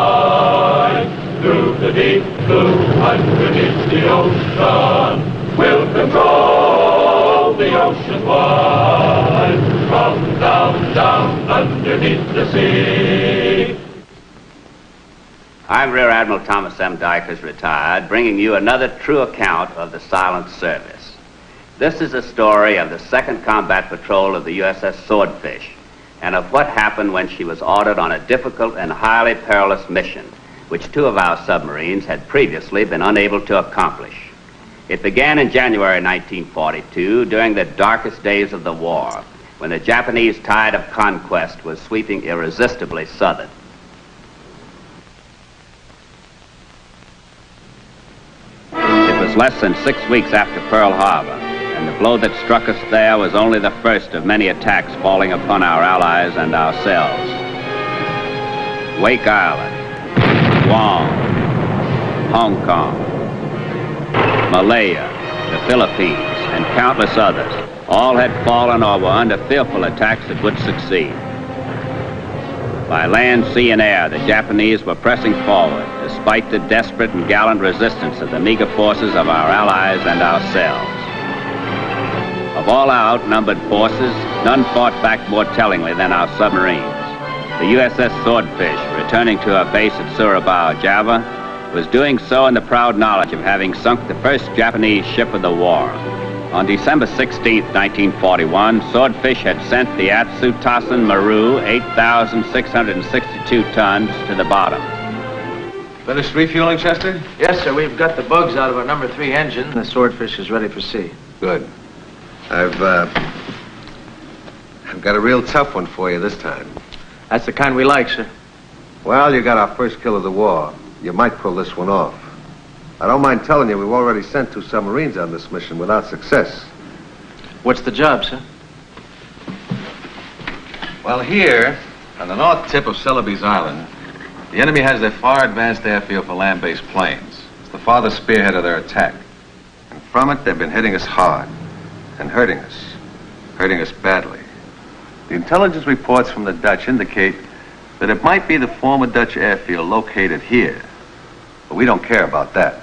fly through the deep blue underneath the ocean. We'll control the ocean wide from down, down underneath the sea. I'm Rear Admiral Thomas M. Dykers, retired, bringing you another true account of the silent service. This is a story of the 2nd Combat Patrol of the USS Swordfish and of what happened when she was ordered on a difficult and highly perilous mission, which 2 of our submarines had previously been unable to accomplish. It began in January 1942, during the darkest days of the war, when the Japanese tide of conquest was sweeping irresistibly southern. It was less than 6 weeks after Pearl Harbor, and the blow that struck us there was only the first of many attacks falling upon our allies and ourselves. Wake Island, Guam, Hong Kong, Malaya, the Philippines, and countless others, all had fallen or were under fearful attacks that would succeed. By land, sea, and air, the Japanese were pressing forward, despite the desperate and gallant resistance of the meager forces of our allies and ourselves. Of all our outnumbered forces, none fought back more tellingly than our submarines. The USS Swordfish, returning to her base at Surabaya, Java, was doing so in the proud knowledge of having sunk the first Japanese ship of the war. On December 16, 1941, Swordfish had sent the Atsutasen Maru 8,662 tons to the bottom. Finished refueling, Chester? Yes, sir. We've got the bugs out of our number 3 engine. The Swordfish is ready for sea. Good. I've got a real tough one for you this time. That's the kind we like, sir. Well, you got our first kill of the war. You might pull this one off. I don't mind telling you we've already sent 2 submarines on this mission without success. What's the job, sir? Well, here, on the north tip of Celebes Island, the enemy has their far advanced airfield for land-based planes. It's the farthest spearhead of their attack. And from it, they've been hitting us hard and hurting us badly. The intelligence reports from the Dutch indicate that it might be the former Dutch airfield located here. But we don't care about that.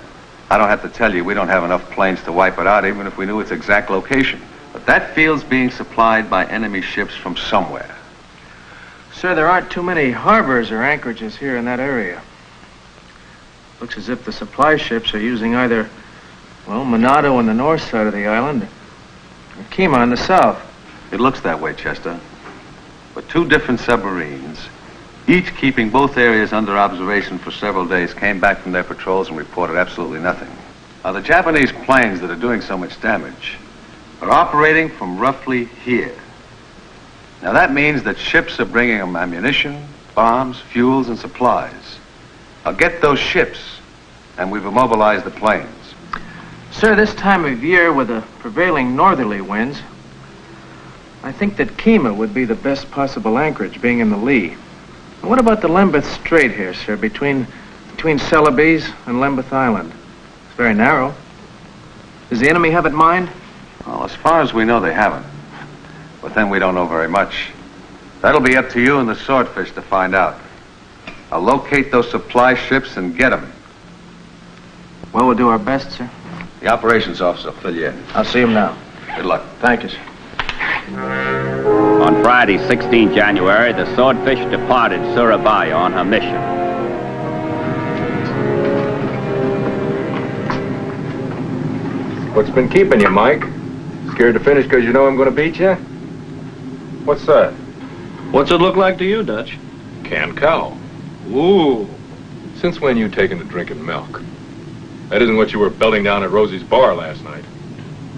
I don't have to tell you we don't have enough planes to wipe it out, even if we knew its exact location. But that field's being supplied by enemy ships from somewhere. Sir, there aren't too many harbors or anchorages here in that area. Looks as if the supply ships are using either, well, Monado on the north side of the island, or Kima on the south. It looks that way, Chester. But 2 different submarines, each keeping both areas under observation for several days, came back from their patrols and reported absolutely nothing. Now, the Japanese planes that are doing so much damage are operating from roughly here. Now, that means that ships are bringing them ammunition, bombs, fuels, and supplies. Now, get those ships, and we've immobilized the planes. Sir, this time of year with the prevailing northerly winds, I think that Kima would be the best possible anchorage, being in the lee. What about the Lembeth Strait here, sir, between Celebes and Lembeth Island? It's very narrow. Does the enemy have it mined? Well, as far as we know, they haven't. But then we don't know very much. That'll be up to you and the Swordfish to find out. I'll locate those supply ships and get them. Well, we'll do our best, sir. The operations officer will fill you in. I'll see him now. Good luck. Thank you, sir. On Friday, 16 January, the Swordfish departed Surabaya on her mission. What's been keeping you, Mike? Scared to finish because you know I'm going to beat you? What's that? What's it look like to you, Dutch? Canned cow. Ooh. Since when you taken to drinking milk? That isn't what you were belting down at Rosie's bar last night.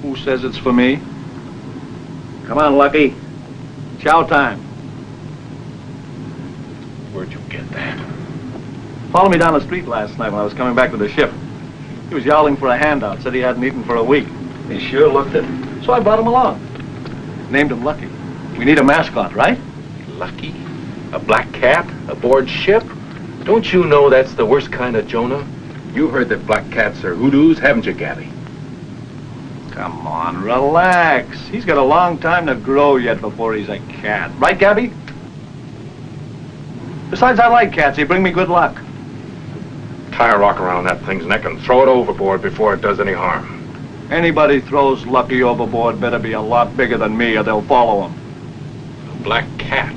Who says it's for me? Come on, Lucky. Chow time. Where'd you get that? Followed me down the street last night when I was coming back to the ship. He was yowling for a handout, said he hadn't eaten for a week. He sure looked it. So I brought him along. Named him Lucky. We need a mascot, right? Lucky? A black cat aboard ship? Don't you know that's the worst kind of Jonah? You heard that black cats are hoodoos, haven't you, Gabby? Come on, relax. He's got a long time to grow yet before he's a cat. Right, Gabby? Besides, I like cats. They bring me good luck. tie a rock around that thing's neck and throw it overboard before it does any harm. Anybody throws Lucky overboard better be a lot bigger than me or they'll follow him. A black cat.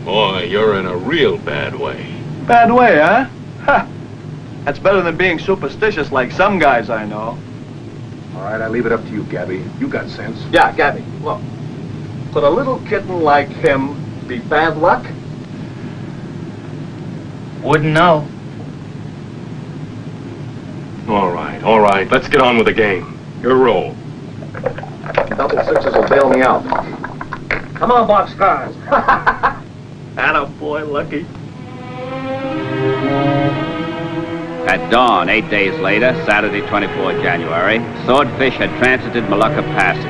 Boy, you're in a real bad way. Bad way, huh? Ha! That's better than being superstitious like some guys I know. All right, I leave it up to you, Gabby. You got sense. Yeah, Gabby, look. Could a little kitten like him be bad luck? Wouldn't know. All right. Let's get on with the game. Your roll. Double sixes will bail me out. Come on, boxcars. Attaboy, Lucky. At dawn, 8 days later, Saturday, 24 January, Swordfish had transited Molucca Passage.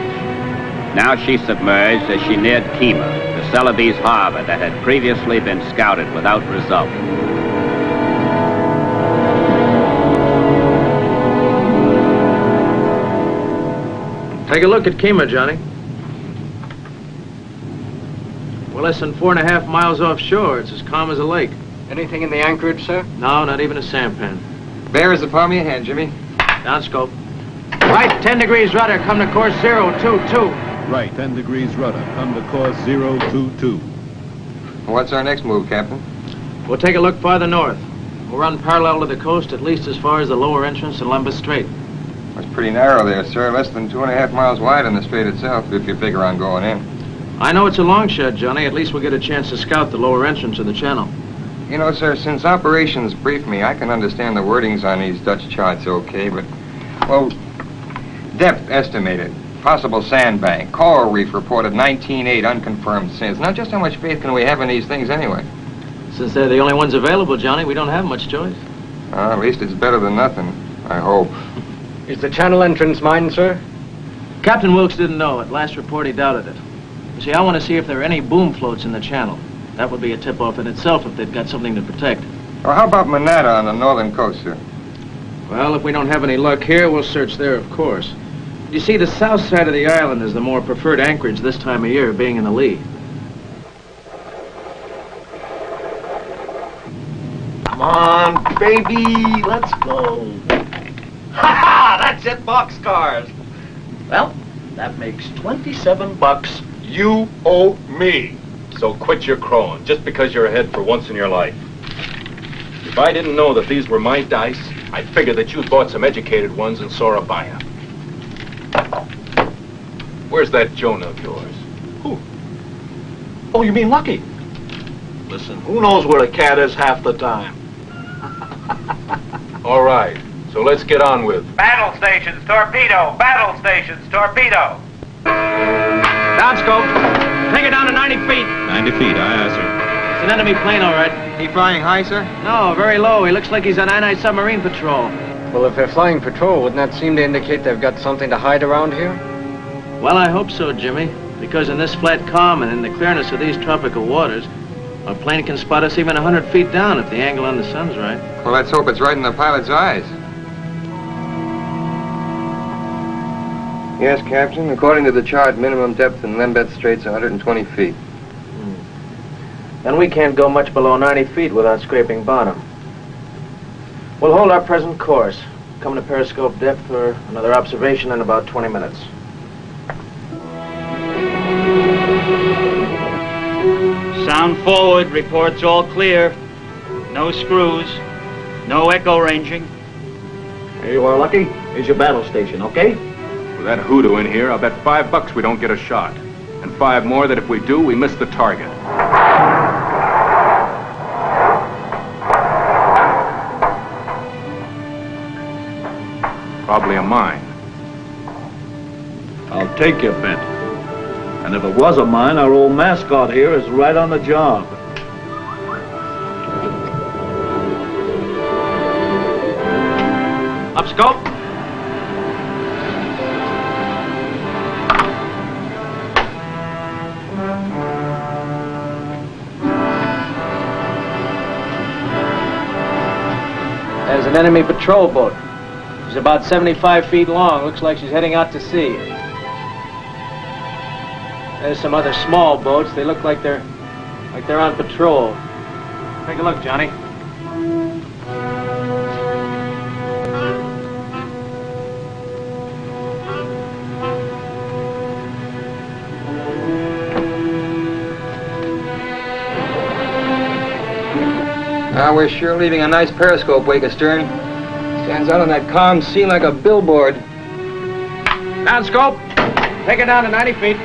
Now she submerged as she neared Kima, the Celebes harbor that had previously been scouted without result. Take a look at Kima, Johnny. We're less than 4.5 miles offshore. It's as calm as a lake. Anything in the anchorage, sir? No, not even a sampan. Bear is the palm of your hand, Jimmy. Down scope. Right, 10 degrees rudder. Come to course 022. Right, 10 degrees rudder. Come to course 022. What's our next move, Captain? We'll take a look farther north. We'll run parallel to the coast at least as far as the lower entrance to Lembas Strait. It's pretty narrow there, sir. Less than 2.5 miles wide on the strait itself, if you figure on going in. I know it's a long shot, Johnny. At least we'll get a chance to scout the lower entrance of the channel. You know, sir, since operations briefed me, I can understand the wordings on these Dutch charts okay, but, well, depth estimated, possible sandbank, coral reef reported 19.8 unconfirmed since. Now, just how much faith can we have in these things anyway? Since they're the only ones available, Johnny, we don't have much choice. At least it's better than nothing, I hope. Is the channel entrance mine, sir? Captain Wilkes didn't know. At last report, he doubted it. You see, I want to see if there are any boom floats in the channel. That would be a tip-off in itself if they've got something to protect. Well, how about Manata on the northern coast, sir? Well, if we don't have any luck here, we'll search there, of course. You see, the south side of the island is the more preferred anchorage this time of year, being in the lee. Come on, baby, let's go. Ha-ha! That's it, boxcars. Well, that makes $27 you owe me. So quit your crowing, just because you're ahead for once in your life. If I didn't know that these were my dice, I'd figure that you'd bought some educated ones in Sorabaya. Where's that Jonah of yours? Who? Oh, you mean Lucky? Listen, who knows where a cat is half the time? All right, so let's get on with... Battle stations, torpedo! Battle stations, torpedo! Down scope. Take it down to 90 feet. 90 feet, aye, sir. It's an enemy plane, all right. He flying high, sir? No, very low. He looks like he's on anti-submarine patrol. Well, if they're flying patrol, wouldn't that seem to indicate they've got something to hide around here? Well, I hope so, Jimmy. Because in this flat calm and in the clearness of these tropical waters, a plane can spot us even 100 feet down if the angle on the sun's right. Well, let's hope it's right in the pilot's eyes. Yes, Captain. According to the chart, minimum depth in Lembas Strait's 120 feet. Then we can't go much below 90 feet without scraping bottom. We'll hold our present course. Come to periscope depth for another observation in about 20 minutes. Sound forward, reports all clear. No screws, no echo ranging. Here you are, Lucky. Here's your battle station, okay? With that hoodoo in here, I'll bet $5 we don't get a shot. And 5 more that if we do, we miss the target. Probably a mine. I'll take your bet. And if it was a mine, our old mascot here is right on the job. Up scope. There's an enemy patrol boat. She's about 75 feet long. Looks like she's heading out to sea. There's some other small boats. They look like they're on patrol. Take a look, Johnny. Now we're sure leaving a nice periscope wake astern. Stands out on that calm sea like a billboard. Down scope. Take it down to 90 feet.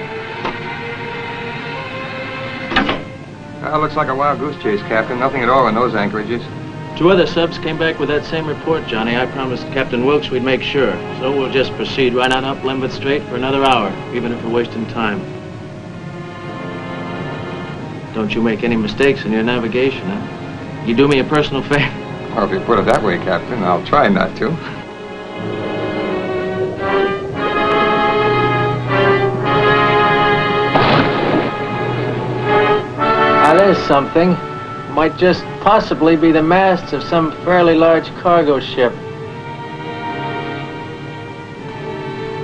Well, looks like a wild goose chase, Captain. Nothing at all in those anchorages. 2 other subs came back with that same report, Johnny. I promised Captain Wilkes we'd make sure. So we'll just proceed right on up Lambeth Strait for another hour, even if we're wasting time. Don't you make any mistakes in your navigation, huh? You do me a personal favor. Well, if you put it that way, Captain, I'll try not to. Now, there's something. Might just possibly be the masts of some fairly large cargo ship.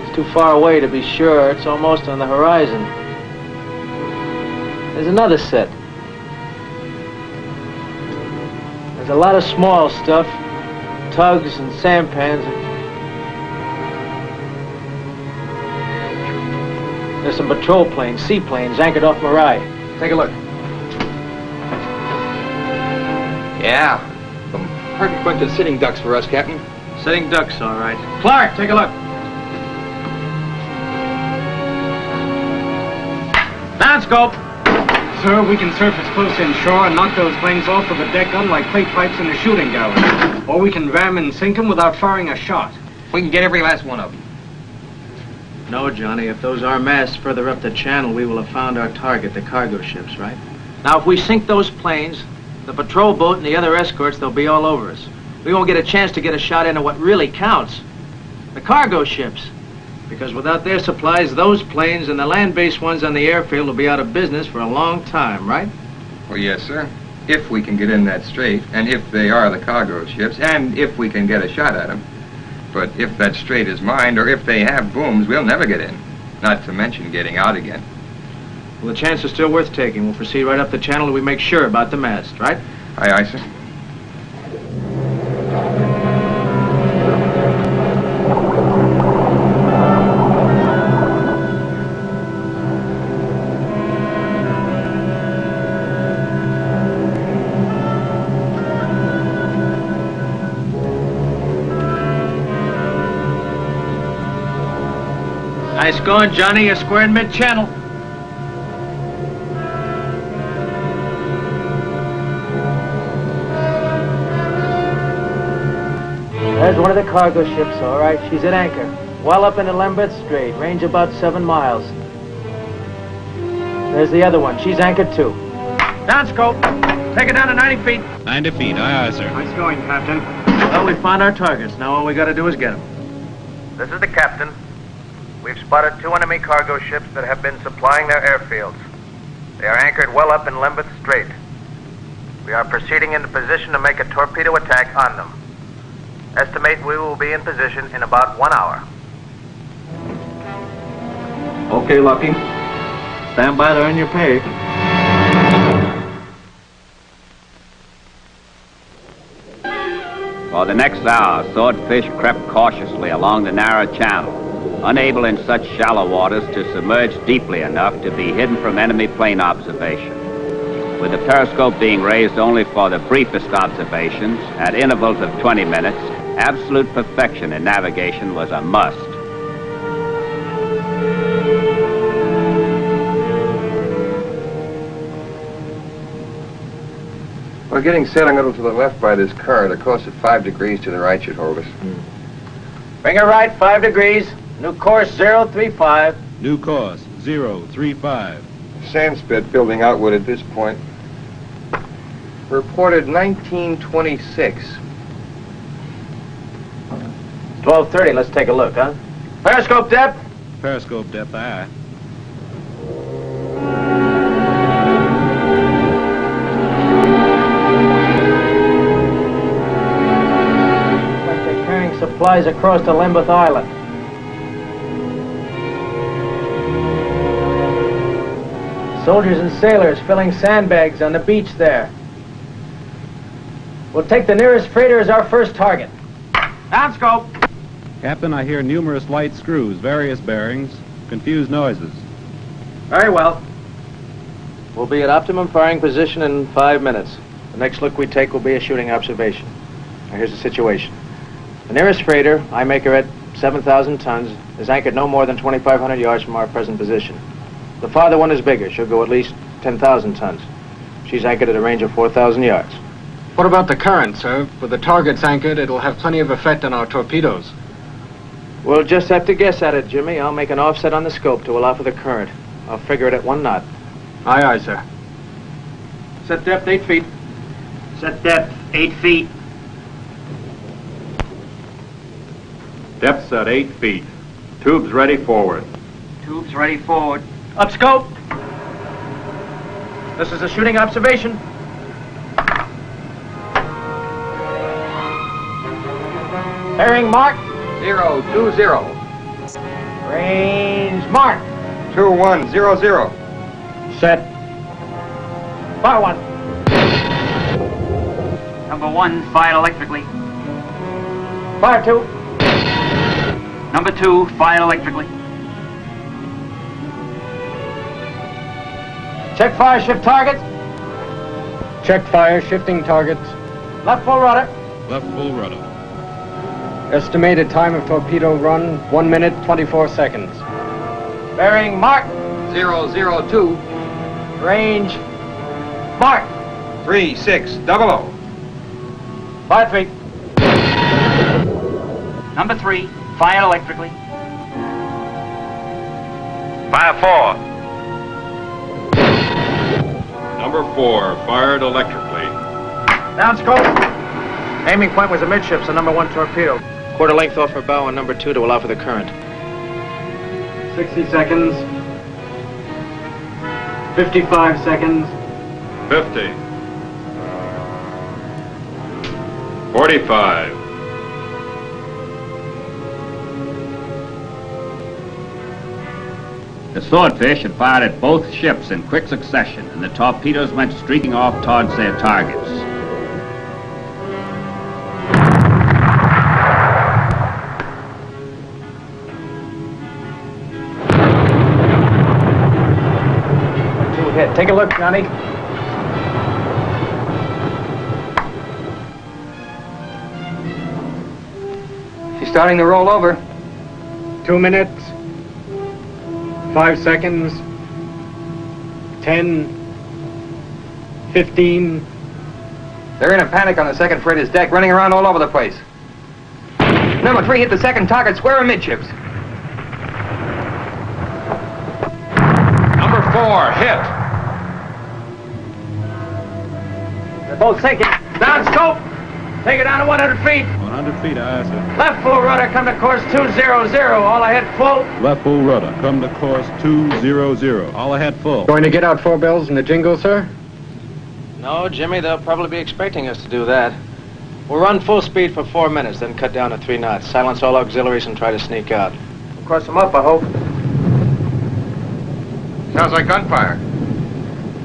It's too far away to be sure. It's almost on the horizon. There's another set. There's a lot of small stuff. Tugs and sampans. There's some patrol planes, seaplanes, anchored off Marai. Take a look. Yeah. Some perfect bunch of sitting ducks for us, Captain. Sitting ducks, all right. Clark, take a look. Down scope. Sir, we can surface close inshore and knock those planes off of a deck gun like plate pipes in a shooting gallery. Or we can ram and sink them without firing a shot. We can get every last one of them. No, Johnny, if those are masts further up the channel, we will have found our target, the cargo ships, right? Now, if we sink those planes, the patrol boat and the other escorts, they'll be all over us. We won't get a chance to get a shot into what really counts, the cargo ships. Because without their supplies, those planes and the land-based ones on the airfield will be out of business for a long time, right? Well, yes, sir. If we can get in that strait, and if they are the cargo ships, and if we can get a shot at them. But if that strait is mined, or if they have booms, we'll never get in. Not to mention getting out again. Well, the chance is still worth taking. We'll proceed right up the channel till we make sure about the mast, right? Aye, aye, sir. Nice going, Johnny. You're square in mid-channel. There's one of the cargo ships, all right. She's at anchor. Well up in the Lambeth Strait. Range about 7 miles. There's the other one. She's anchored too. Down scope. Take it down to 90 feet. 90 feet. Aye, aye, sir. Nice going, Captain. Well, we found our targets. Now all we got to do is get them. This is the captain. We've spotted 2 enemy cargo ships that have been supplying their airfields. They are anchored well up in Lambeth Strait. We are proceeding into position to make a torpedo attack on them. Estimate we will be in position in about 1 hour. Okay, Lucky. Stand by to earn your pay. For the next hour, Swordfish crept cautiously along the narrow channel, unable in such shallow waters to submerge deeply enough to be hidden from enemy plane observation. With the periscope being raised only for the briefest observations at intervals of 20 minutes, absolute perfection in navigation was a must. We're getting sailing a little to the left by this car. The course at 5 degrees to the right should hold us. Bring her right 5 degrees. New course 035. New course 035. Sand spit building outward at this point. Reported 1926. 12:30. Let's take a look, huh? Periscope depth. Periscope depth, aye. Like they're carrying supplies across to Lambeth Island. Soldiers and sailors filling sandbags on the beach there. We'll take the nearest freighter as our first target. Down scope. Captain, I hear numerous light screws, various bearings, confused noises. Very well. We'll be at optimum firing position in 5 minutes. The next look we take will be a shooting observation. Now here's the situation. The nearest freighter, I make her at 7,000 tons, is anchored no more than 2,500 yards from our present position. The farther one is bigger. She'll go at least 10,000 tons. She's anchored at a range of 4,000 yards. What about the current, sir? With the targets anchored, it'll have plenty of effect on our torpedoes. We'll just have to guess at it, Jimmy. I'll make an offset on the scope to allow for the current. I'll figure it at 1 knot. Aye, aye, sir. Set depth 8 feet. Set depth 8 feet. Depth's at 8 feet. Tubes ready forward. Tubes ready forward. Up scope. This is a shooting observation. Bearing mark. 020. Range mark. 2100. Set. Fire 1. Number 1 fired electrically. Fire 2. Number 2 fired electrically. Check fire, shift targets. Check fire, shifting targets. Left full rudder. Left full rudder. Estimated time of torpedo run, 1 minute, 24 seconds. Bearing mark. 002. Range mark. 3600. Fire 3. Number 3 fired electrically. Fire 4. Number 4 fired electrically. Down scope. Aiming point was amidships on number 1 torpedo. Quarter length off her bow on number 2 to allow for the current. 60 seconds. 55 seconds. 50. 45. The Swordfish had fired at both ships in quick succession, and the torpedoes went streaking off towards their targets. Two hit. Take a look, Johnny. She's starting to roll over. 2 minutes. 5 seconds. 10. 15. They're in a panic on the second freighter's deck, running around all over the place. Number 3 hit the second target square amidships. Number 4 hit. They're both sinking. Down scope. Take it down to 100 feet. 100 feet, aye, sir. Left full rudder, come to course 200. All ahead full. Left full rudder. Come to course 200. All ahead full. Going to get out 4 bells in the jingle, sir? No, Jimmy, they'll probably be expecting us to do that. We'll run full speed for 4 minutes, then cut down to 3 knots. Silence all auxiliaries and try to sneak out. We'll cross them up, I hope. Sounds like gunfire.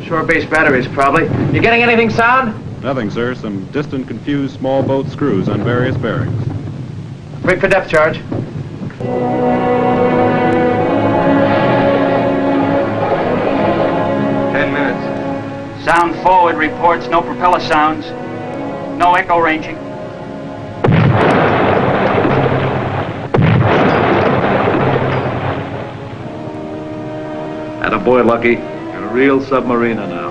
Shore-based batteries, probably. You getting anything sound? Nothing, sir. Some distant, confused small boat screws on various bearings. Rig for depth charge. 10 minutes. Sound forward reports no propeller sounds. No echo ranging. Attaboy, Lucky. You're a real submariner now.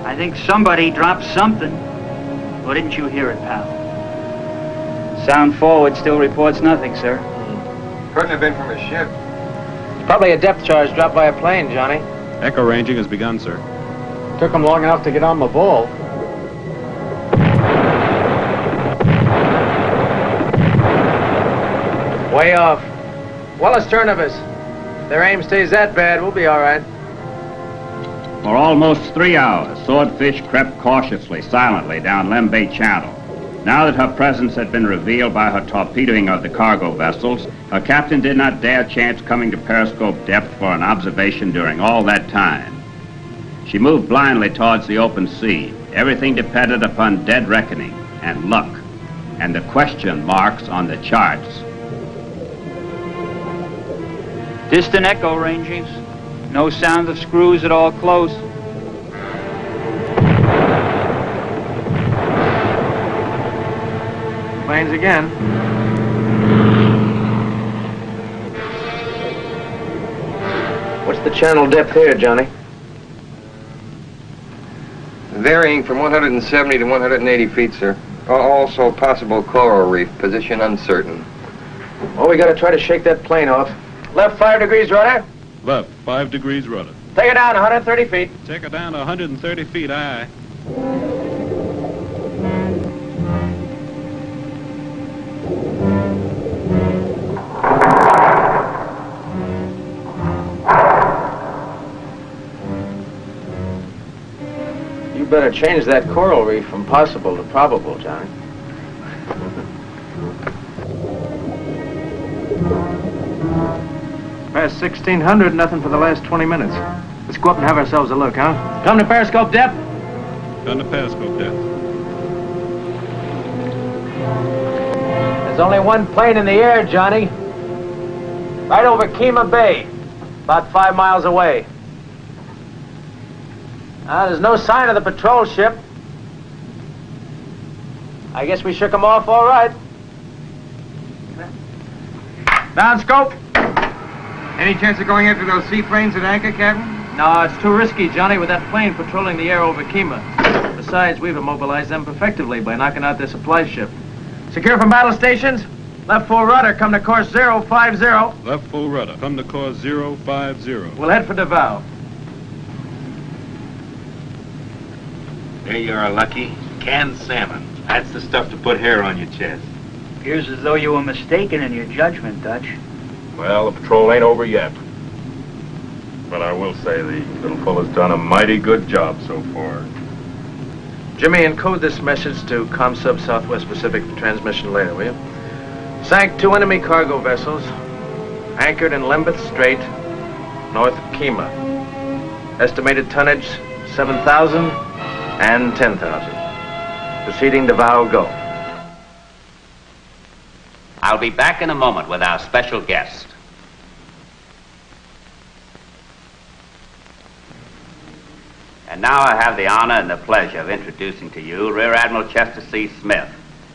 I think somebody dropped something. Or didn't you hear it, pal? Sound forward still reports nothing, sir. Couldn't have been from a ship. It's probably a depth charge dropped by a plane, Johnny. Echo ranging has begun, sir. Took them long enough to get on the ball. Way off. Well astern of us. If their aim stays that bad, we'll be all right. For almost 3 hours, Swordfish crept cautiously, silently down Lembay Channel. Now that her presence had been revealed by her torpedoing of the cargo vessels, her captain did not dare chance coming to periscope depth for an observation during all that time. She moved blindly towards the open sea. Everything depended upon dead reckoning and luck and the question marks on the charts. Distant echo rangings. No sound of screws at all close. planes again. What's the channel depth here, Johnny? Varying from 170 to 180 feet, sir. Also possible coral reef, position uncertain. Oh, we gotta try to shake that plane off. Left 5 degrees rudder. Left, 5 degrees rudder. Take it down 130 feet. Take it down to 130 feet, aye. You better change that coral reef from possible to probable, Johnny. Past 1600, nothing for the last 20 minutes. Let's go up and have ourselves a look, huh? Come to periscope depth. Come to periscope depth. There's only one plane in the air, Johnny. Right over Kemah Bay, about 5 miles away. There's no sign of the patrol ship. I guess we shook them off all right. Down scope. Any chance of going after those seaplanes at anchor, Captain? No, it's too risky, Johnny, with that plane patrolling the air over Kemah. Besides, we've immobilized them effectively by knocking out their supply ship. Secure from battle stations. Left full rudder, come to course 050. Left full rudder, come to course 050. We'll head for Davao. There you are, Lucky. Canned salmon. That's the stuff to put hair on your chest. Appears as though you were mistaken in your judgment, Dutch. Well, the patrol ain't over yet. But I will say the little fella's done a mighty good job so far. Jimmy, encode this message to ComSub Southwest Pacific for transmission later, will you? Sank 2 enemy cargo vessels, anchored in Lembeth Strait, north of Kemah. Estimated tonnage, 7,000 and 10,000. Proceeding Davao Gulf. I'll be back in a moment with our special guest. And now I have the honor and the pleasure of introducing to you Rear Admiral Chester C. Smith,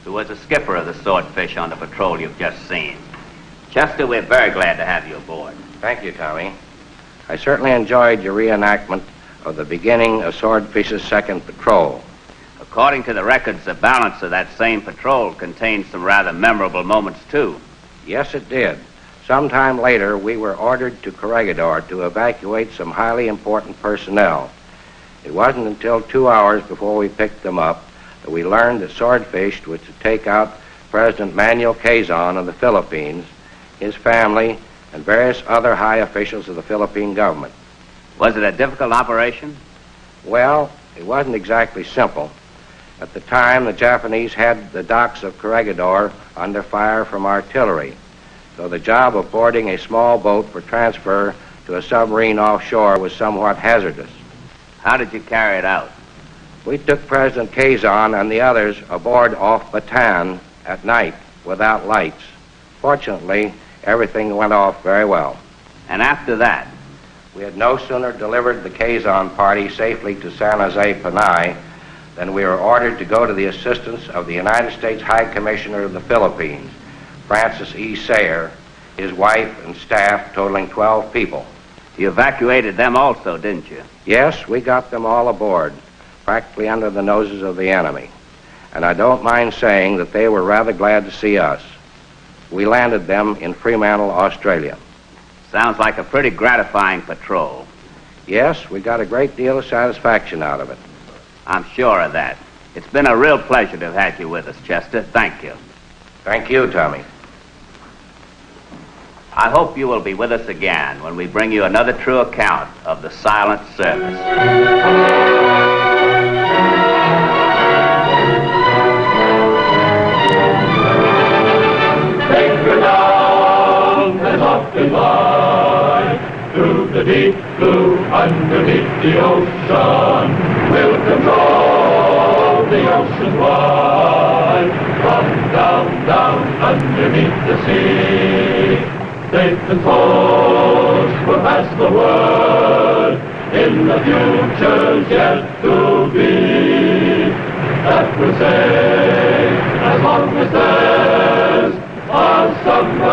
who was the skipper of the Swordfish on the patrol you've just seen. Chester, we're very glad to have you aboard. Thank you, Tommy. I certainly enjoyed your reenactment of the beginning of Swordfish's second patrol. According to the records, the balance of that same patrol contained some rather memorable moments, too. Yes, it did. Sometime later, we were ordered to Corregidor to evacuate some highly important personnel. It wasn't until 2 hours before we picked them up that we learned that Swordfish was to take out President Manuel Quezon of the Philippines, his family, and various other high officials of the Philippine government. Was it a difficult operation? Well, it wasn't exactly simple. At the time, the Japanese had the docks of Corregidor under fire from artillery, so the job of boarding a small boat for transfer to a submarine offshore was somewhat hazardous. How did you carry it out? We took President Quezon and the others aboard off Bataan at night without lights. Fortunately, everything went off very well. And after that? We had no sooner delivered the Quezon party safely to San Jose, Panay, than we were ordered to go to the assistance of the United States High Commissioner of the Philippines, Francis E. Sayre, his wife and staff totaling 12 people. You evacuated them also, didn't you? Yes, we got them all aboard, practically under the noses of the enemy. And I don't mind saying that they were rather glad to see us. We landed them in Fremantle, Australia. Sounds like a pretty gratifying patrol. Yes, we got a great deal of satisfaction out of it. I'm sure of that. It's been a real pleasure to have had you with us, Chester. Thank you. Thank you, Tommy. I hope you will be with us again when we bring you another true account of the silent service. Anchor down and off and by, through the deep blue underneath the ocean. We'll control the ocean wide, from down, down underneath the sea. Safe and force will pass the word in the future's yet to be. That we're safe as long as there's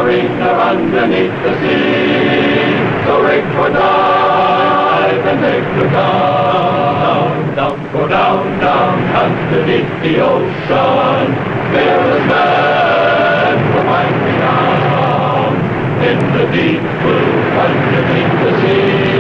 mariner underneath the sea. So rig for dive and make for down, down, go down, down, underneath the ocean. Fearless men will find me down in the deep blue underneath the sea.